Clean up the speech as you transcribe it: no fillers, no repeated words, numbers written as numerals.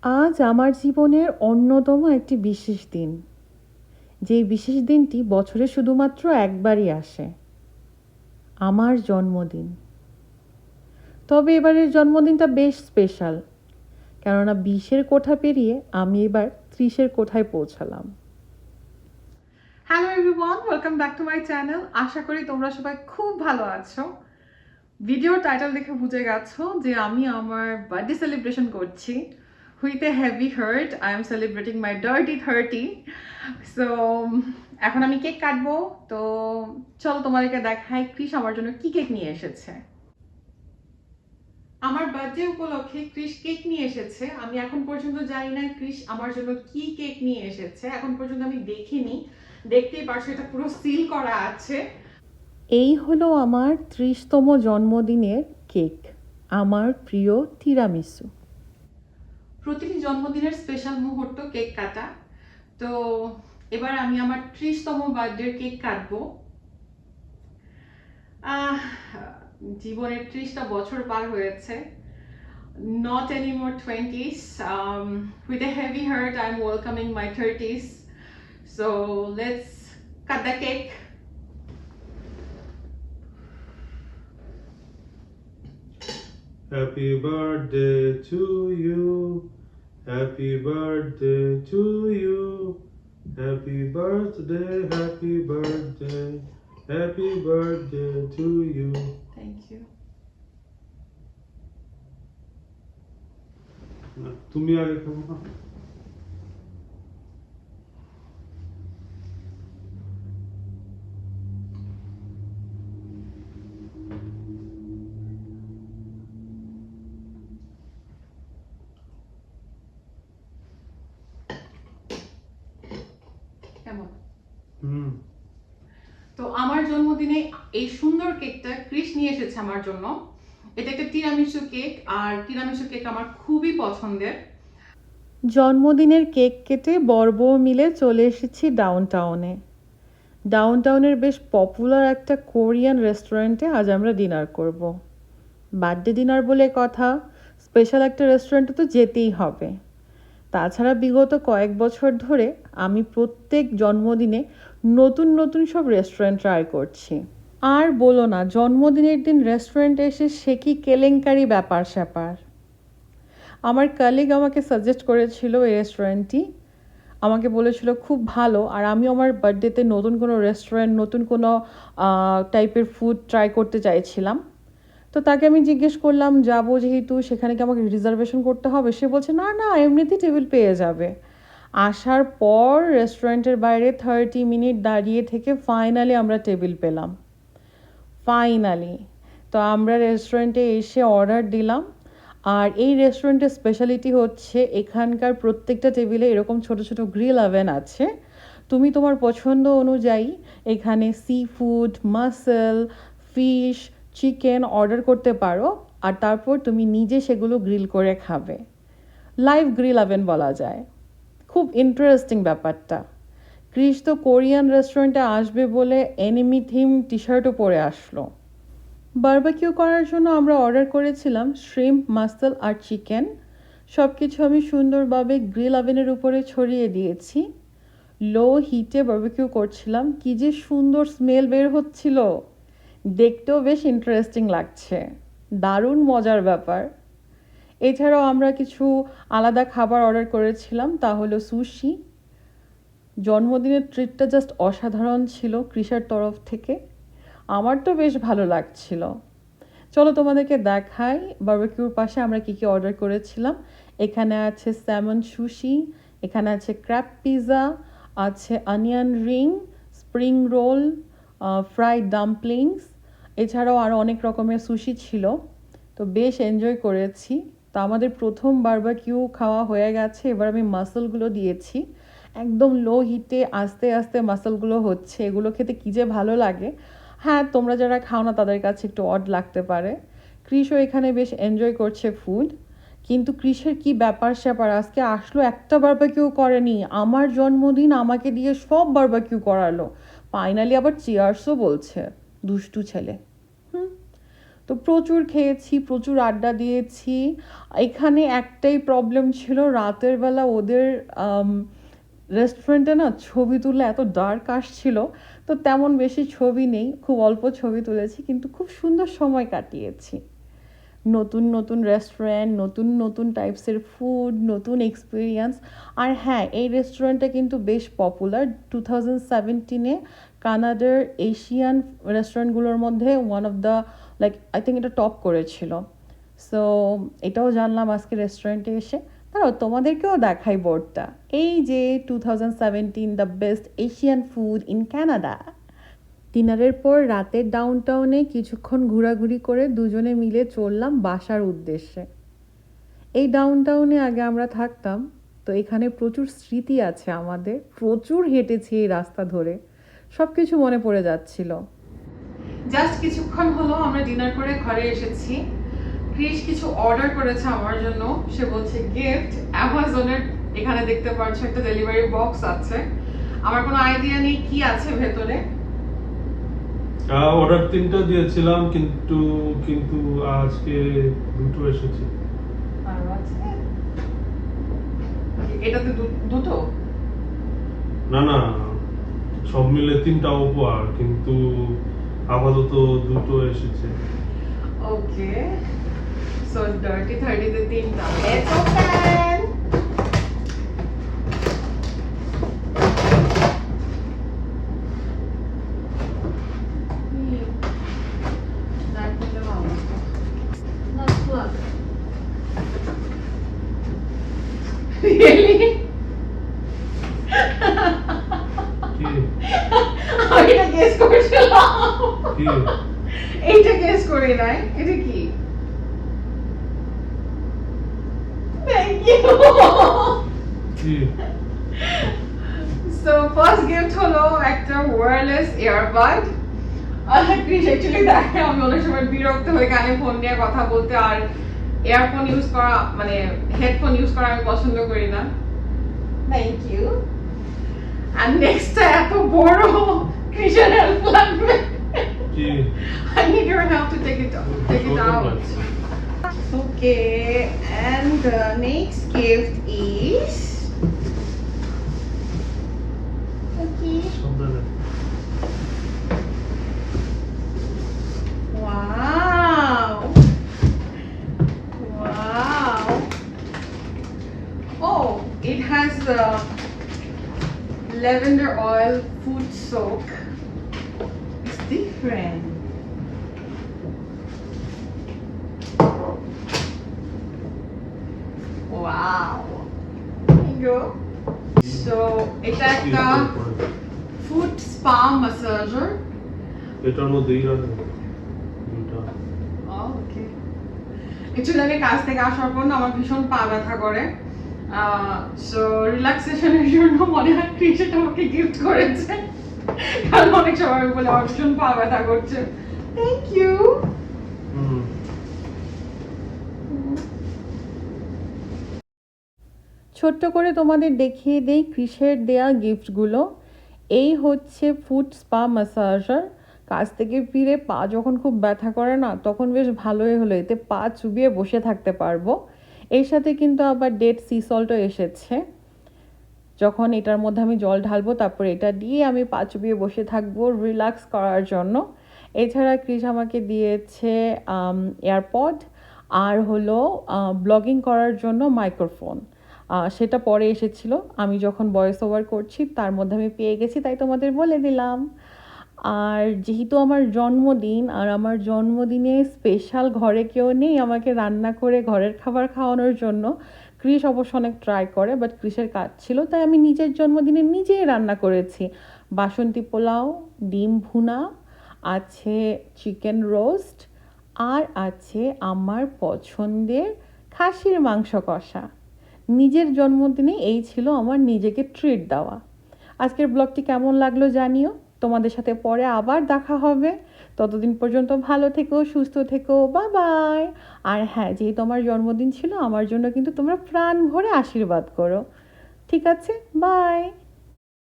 আজ আমার জীবনের অন্যতম একটি বিশেষ দিন। যেই বিশেষ দিনটি বছরে শুধুমাত্র একবারই আসে। আমার জন্মদিন। তবে এবারের জন্মদিনটা বেশ স্পেশাল। কেননা 20-এর কোঠা পেরিয়ে আমি এবার 30-এর কোঠায় পৌঁছালাম। Hello everyone, welcome back to my channel. আশা করি তোমরা সবাই খুব ভালো আছো। ভিডিওর টাইটেল দেখে বুঝে গেছো যে আমি আমার বার্থডে সেলিব্রেশন করছি। With a heavy heart I am celebrating my dirty 30। So এখন আমি কেক কাটবো। তো চলো তোমাদেরকে দেখাই ক্রিস আমার জন্য কি কেক নিয়ে এসেছে। আমার বার্থডে উপলক্ষে ক্রিস কেক নিয়ে এসেছে। আমি এখন পর্যন্ত জানি না ক্রিস আমার জন্য কি কেক নিয়ে এসেছে, এখন পর্যন্ত আমি দেখিনি। দেখতেই পারছো এটা পুরো সিল করা আছে। এই হলো আমার 30তম জন্মদিনের কেক। আমার প্রিয় তিরামিসু। প্রতিটি জন্মদিনের স্পেশাল মুহূর্ত কেক কাটা। তো এবার আমি আমার 30তম বার্থডের কেক কাটবো। আহ জীবনের 30টা বছর পার হয়েছে। Not anymore 20s. With a heavy heart, I'm welcoming my 30s. So let's cut the cake. Happy birthday to you. Happy birthday to you. Happy birthday, happy birthday. Happy birthday to you. Thank you. তুমি আগে খাবো না? কেমন? হুম। তো আমার জন্মদিনে এই সুন্দর কেকটা ক্রিস নিয়ে এসেছে আমার জন্য। এটা একটা তিরামিসু কেক, আর তিরামিসু কেক আমার খুবই পছন্দের। জন্মদিনের কেক কেটে বর বউ মিলে চলে এসেছি ডাউনটাউনে। ডাউনটাউনের বেশ পপুলার একটা কোরিয়ান রেস্টুরেন্টে আজ আমরা ডিনার করব। বার্থডে ডিনার বলে কথা, স্পেশাল একটা রেস্টুরেন্টে তো যেতেই হবে। তাছাড়া বিগত কয়েক বছর ধরে আমি প্রত্যেক জন্মদিনে নতুন নতুন সব রেস্টুরেন্ট ট্রাই করছি। আর বলো না, জন্মদিনের দিন রেস্টুরেন্টে এসে সে কি কেলেঙ্কারি ব্যাপার স্যাপার। আমার কালিগ আমাকে সাজেস্ট করেছিল এই রেস্টুরেন্টটি। আমাকে বলেছিল খুব ভালো, আর আমি আমার বার্থডেতে নতুন কোনো রেস্টুরেন্ট, নতুন কোনো টাইপের ফুড ট্রাই করতে চাইছিলাম। তো তাকে আমি জিজ্ঞেস করলাম যাবো যেহেতু, সেখানে কি আমাকে রিজার্ভেশন করতে হবে? সে বলছে না না, এমনিতেই টেবিল পেয়ে যাবে। আসার পর রেস্টুরেন্টের বাইরে 30 মিনিট দাঁড়িয়ে থেকে ফাইনালি আমরা টেবিল পেলাম। ফাইনালি তো আমরা রেস্টুরেন্টে এসে অর্ডার দিলাম। আর এই রেস্টুরেন্টের স্পেশালিটি হচ্ছে এখানকার প্রত্যেকটা টেবিলে এরকম ছোট ছোট গ্রিল ওভেন আছে। তুমি তোমার পছন্দ অনুযায়ী এখানে sea food, muscle, fish, chicken order করতে পারো। আর তারপর তুমি নিজে সেগুলো গ্রিল করে খাবে। লাইভ গ্রিল ওভেন বলা যায়। খুব ইন্টারেস্টিং ব্যাপারটা। ক্রিস তো কোরিয়ান রেস্টুরেন্টে আসবে বলে এনিমি থিম টি শার্টও পরে আসলো। বারবিকিউ করার জন্য আমরা অর্ডার করেছিলাম শ্রিম্প, মাসল আর চিকেন। সব কিছু আমি সুন্দরভাবে গ্রিল ওভেনের উপরে ছড়িয়ে দিয়েছি। লো হিটে বারবিকিউ করছিলাম, কি যে সুন্দর স্মেল বের হচ্ছিল। দেখতেও বেশ ইন্টারেস্টিং লাগছে। দারুণ মজার ব্যাপার। এছাড়াও আমরা কিছু আলাদা খাবার অর্ডার করেছিলাম, তা হলো সুশি। জন্মদিনের ট্রিটটা জাস্ট অসাধারণ ছিল ক্রিসের তরফ থেকে। আমার তো বেশ ভালো লাগছিল। চলো তোমাদেরকে দেখাই বারবিকিউর পাশে আমরা কী কী অর্ডার করেছিলাম। এখানে আছে স্যামন সুশি, এখানে আছে ক্র্যাব পিৎজা, আছে onion ring, spring roll, fried dumplings. এছাড়াও আরও অনেক রকমের সুশি ছিল। তো বেশ এনজয় করেছি। তো আমাদের প্রথম বারবিকিউ খাওয়া হয়ে গেছে। এবার আমি মাসলগুলো দিয়েছি। একদম লো হিটে আস্তে আস্তে মাসলগুলো হচ্ছে। এগুলো খেতে কী যে ভালো লাগে। হ্যাঁ, তোমরা যারা খাও না তাদের কাছে একটু অড লাগতে পারে। ক্রিসও এখানে বেশ এনজয় করছে ফুড। কিন্তু ক্রিসের কি ব্যাপার স্যাপার, আজকে আসলো একটা বারবিকিউ করেনি। আমার জন্মদিন আমাকে দিয়ে সব বারবিকিউ করালো। ফাইনালি আবার চিয়ার্সও বলছে। দুষ্টু ছেলে। তো প্রচুর খেয়েছি, প্রচুর আড্ডা দিয়েছি। এখানে একটাই প্রবলেম ছিল, রাতের বেলা ওদের রেস্টুরেন্টে না ছবি তুলে এত ডার্ক আসছিল, তো তেমন বেশি ছবি নেই, খুব অল্প ছবি তুলেছি, কিন্তু খুব সুন্দর সময় কাটিয়েছি। নতুন নতুন রেস্টুরেন্ট, নতুন নতুন টাইপসের ফুড, নতুন এক্সপিরিয়েন্স। আর হ্যাঁ, এই রেস্টুরেন্টটা কিন্তু বেশ পপুলার। 2017-এ কানাডার এশিয়ান রেস্টুরেন্টগুলোর মধ্যে one of the, like I think এটা টপ করেছিল। সো এটাও জানলাম আজকে রেস্টুরেন্টে এসে। তারপর তোমাদেরকেও দেখাই বোর্ডটা, এই যে 2017 the best Asian food in Canada. ডিনারের পর রাতের ডাউনটাউনে কিছুক্ষণ ঘোরাঘুরি করে দুজনে মিলে চললাম বাসার উদ্দেশ্যে। এই ডাউনটাউনে আগে আমরা থাকতাম, তো এখানে প্রচুর স্মৃতি আছে আমাদের, প্রচুর হেঁটেছি এই রাস্তা ধরে, সব কিছু মনে পড়ে যাচ্ছিল। জাস্ট কিছুক্ষণ হলো আমরা ডিনার করে ঘরে এসেছি। ক্রিস কিছু অর্ডার করেছে আমার জন্য, সে বলছে গিফট। অ্যামাজনের এখানে দেখতে পাচ্ছ একটা ডেলিভারি বক্স আছে। আমার কোনো আইডিয়া নেই কি আছে ভেতরে। অর্ডার 3টা দিয়েছিলাম, কিন্তু কিন্তু আজকে 2টো এসেছে। আর আছে এটাতে দুটো। না না, সব মিলে 3টা উপহার, কিন্তু আপাতত 2টো এসেছে। ওকে, সো ডার্টি 30-তে 3টা। Let's open. Really? কি আমি এটা গেস করছিলাম। কি এইটা গেস করি নাই। এটা কি? Thank you. কি So first gift হলো একটা ওয়্যারলেস ইয়ারবাড। ক্রিস অ্যাকচুয়ালি দেখে আমি অনেক সময় বিরক্ত হয়ে কানে ফোন নিয়ে কথা বলতে, আর ইয়ারফোন ইউজ করা মানে হেডফোন ইউজ করা আমি পছন্দ করি না। Thank you. আর নেক্সটটা এত বড়, ক্রিসের হেল্প লাগবে। কি I need your help to take it out. Okay, and the next gift is okay. সাবধানে। Wow. Wow. Oh, it has lavender oil food soak. It's different. Wow. There you go. So, এটা একটা foot spa massager. এটার মধ্যেই রাখে 2টা। ওকে, actually আমি কাজ থেকে আসার পর না আমার ভীষণ পা ব্যথা করে, সো রিল্যাক্সেশনের জন্য মনে হয় ক্রিস এটা আমাকে গিফট করেছে, কারণ অনেক সময় আমি বলে আমার ভীষণ পা ব্যথা করছে। Thank you. হুম। ছোট্ট করে তোমাদের দেখিয়ে দেই ক্রিসের দেয়া গিফটগুলো। এই হচ্ছে ফুট স্পা ম্যাসাজার। কাজ থেকে ফিরে পা যখন খুব ব্যথা করে না, তখন বেশ ভালোই হলো, এতে পা চুবিয়ে বসে থাকতে পারবো। এর সাথে কিন্তু আবার ডেড সি সল্টও এসেছে। যখন এটার মধ্যে আমি জল ঢালবো, তারপর এটা দিয়ে আমি পা চুবিয়ে বসে থাকবো রিল্যাক্স করার জন্য। এছাড়া ক্রিস আমাকে দিয়েছে এয়ারপড, আর হলো ব্লগিং করার জন্য মাইক্রোফোন। সেটা পরে এসেছিল, আমি যখন ভয়েস ওভার করছি তার মধ্যে আমি পেয়ে গেছি, তাই তোমাদের বলে দিলাম। আর যেহেতু আমার জন্মদিন, আর আমার জন্মদিনে স্পেশাল ঘরে কেউ নেই আমাকে রান্না করে ঘরের খাবার খাওয়ানোর জন্য, ক্রিস অবশ্য অনেক ট্রাই করে, বাট ক্রিসের কাজ ছিল, তাই আমি নিজের জন্মদিনে নিজেই রান্না করেছি। বাসন্তী পোলাও, ডিম ভুনা, আছে চিকেন রোস্ট, আর আছে আমার পছন্দের খাসির মাংস কষা। নিজের জন্মদিনে এই ছিল আমার নিজেকে ট্রিট দেওয়া। আজকের ব্লগটি কেমন লাগলো জানিও। তোমাদের সাথে পরে আবার দেখা হবে। ততদিন পর্যন্ত ভালো থেকো, সুস্থ থেকো, বাই বাই। আর হ্যাঁ, যেহেতু আমার জন্মদিন ছিল, আমার জন্য কিন্তু তোমরা প্রাণ ভরে আশীর্বাদ করো। ঠিক আছে, বাই।